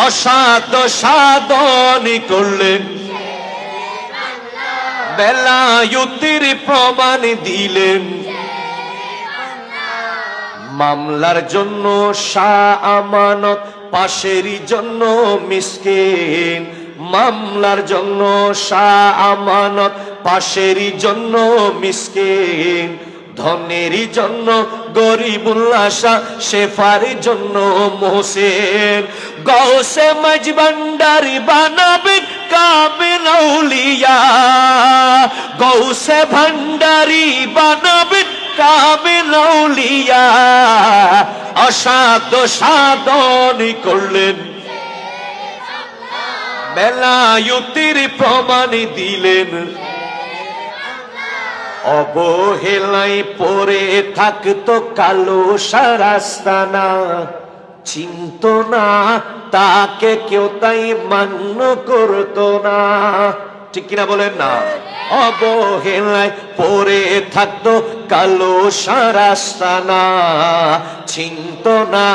অসাধ্য সাধন করলেন, বেলায়েতের প্রমাণ দিলেন। মামলার জন্য শাহ আমানত, পাশেরই জন্য মিসকিন। মামলার জন্য শাহ আমানত, পাশেরই জন্য মিসকিন। ধনেরই জন্য গরিবুল্লাহ শাহ, শেফার জন্য মোহসেন। গৌসে মজবন্ডারি বানাবেন কামিল আউলিয়া, গৌসে ভান্ডারি বানাবেন কামিল আউলিয়া। অসাধ্য সাধন করলেন, বেলায়েতের প্রমাণ দিলেন। অবহেলায় পড়ে থাকতো কালো সারাস্তানা, চিনত না তাকে কেউ, তাই মান্য করতো না। ঠিক কিনা বলেন না? অবহেলায় পড়ে থাকতো কালো সারাস্তানা, চিনত না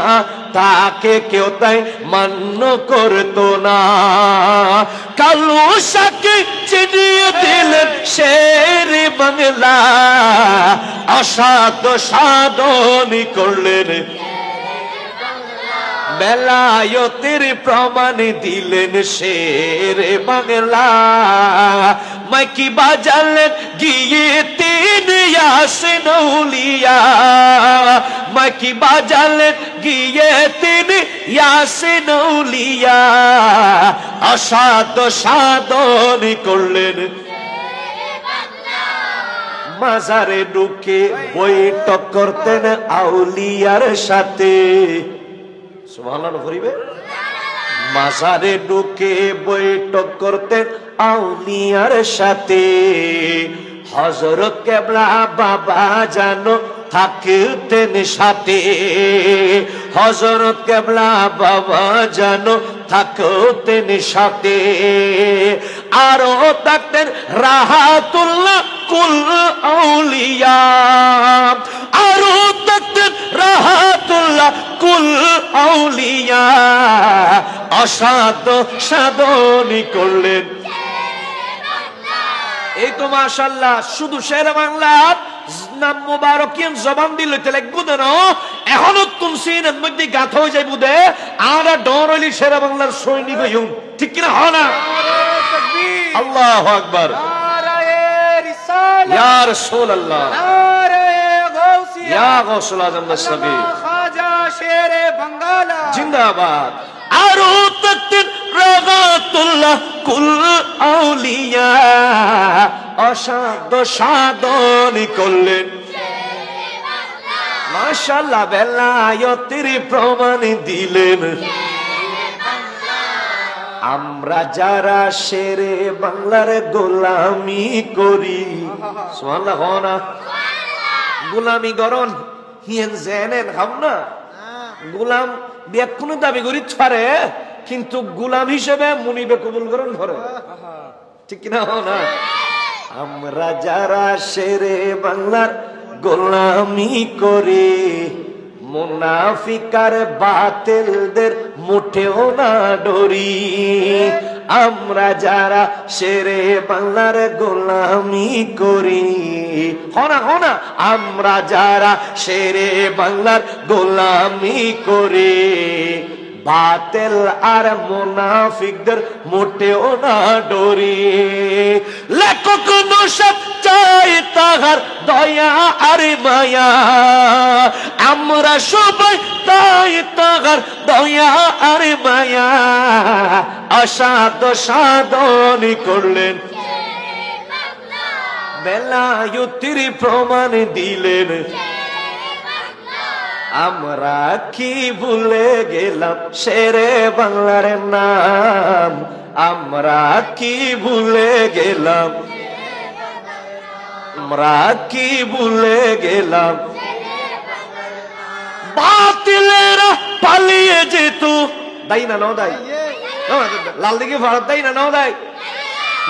তাকে কেউ, তাই মান্য করতো না। কালো সাকে চিনিয়ে দিলেন শের বাংলা, অসাধ্য সাধন করলেন, বেলায়েতের প্রমাণ দিলেন শের বাংলা। মাইকি বাজালেন গিয়ে তিন ইয়াসিন আউলিয়া, মাইকি বাজালেন গিয়ে তিন ইয়াসিন আউলিয়া। অসাধ্য সাধন করলেন, মাজারে ঢুকে বৈঠক করতেন আউলিয়ার সাথে। সুবহানাল্লাহ করিবে। মাজারে ঢুকে বৈঠক করতেন আউলিয়ার সাথে। হযরত কেবলা বাবা জানো থাকতেন সাথে, হযরত কেবলা বাবা জানো থাকতেন সাথে। আরো থাকতেন রাহাতুল্লাহ কুল আউলিয়া, আরো থাকতেন রাহাতুল্লাহ কুল আউলিয়া। অসাধ্য সাধন করলেন। এই তো মাশাআল্লাহ, শুধু শের বাংলা নাম মুবারকিন জবান দিল লাগবো না, এখনো তুমসিনের মধ্যে গাথা হয়ে যাইব দে। আমরা ডর হইলি শের বাংলার সৈনিক হইম, ঠিক কিনা? হ না? আল্লাহু আকবার, ইয়া রাসূলুল্লাহ, ইয়া গাউসুল আযম নসবি, খাজা শের বাংলা জিন্দাবাদ। আরো তকদির রাগাতুল্লাহ কুল আউলিয়া, অসাধ্য সাধন করলেন। মাশাআল্লাহ, বেলায়েতের প্রমাণ দিলেন। আমরা যারা শেরে বাংলার গোলামি করি, সুবহানাল্লাহ না, গোলামি গরন হিয়েন জেনেন হাম না, গোলাম ব্যাকুন দাবি করি ছাড়ে, কিন্তু গোলাম হিসেবে মুনিবে কবুল করেন ঘরে, ঠিক কিনা? না, আমরা যারা শেরে বাংলার গোলামি করি, মুনাফিকার বাতিলদের মুঠেও না ডরি। আমরা যারা শেরে বাংলার গোলামি করি, হনা হনা, আমরা যারা শেরে বাংলার গোলামি করি, বাতিল আর মুনাফিকদের মোটেও না ডরি। লেখক নসব চাই তাহার দয়া আর মায়া, আমরা সবাই তাই তাহার দয়া আর মায়া। অসাধ্য সাধন করলেন, বেলায়েতের প্রমাণ দিলেন। আমরা কি ভুলে গেলাম শেরে বাংলার নাম, আমরা কি ভুলে গেলাম, আমরা কি ভুলে গেলাম। বাতিলেরা পালিয়ে যেত, দাই না নাও দাই, লাল দিকে ভারত দাই না নাও দাই,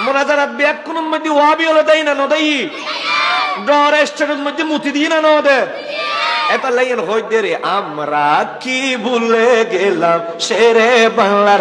মোনাজারাত ব্যাগ কোন মধ্যে ওয়াবি হলো দাই না নাও দাই, ডর স্টেটের মধ্যে মুতি দিয়ে না নাও দে। এটা লাইন হইতে রে আমরা কি ভুলে গেলাম শেরে বাংলার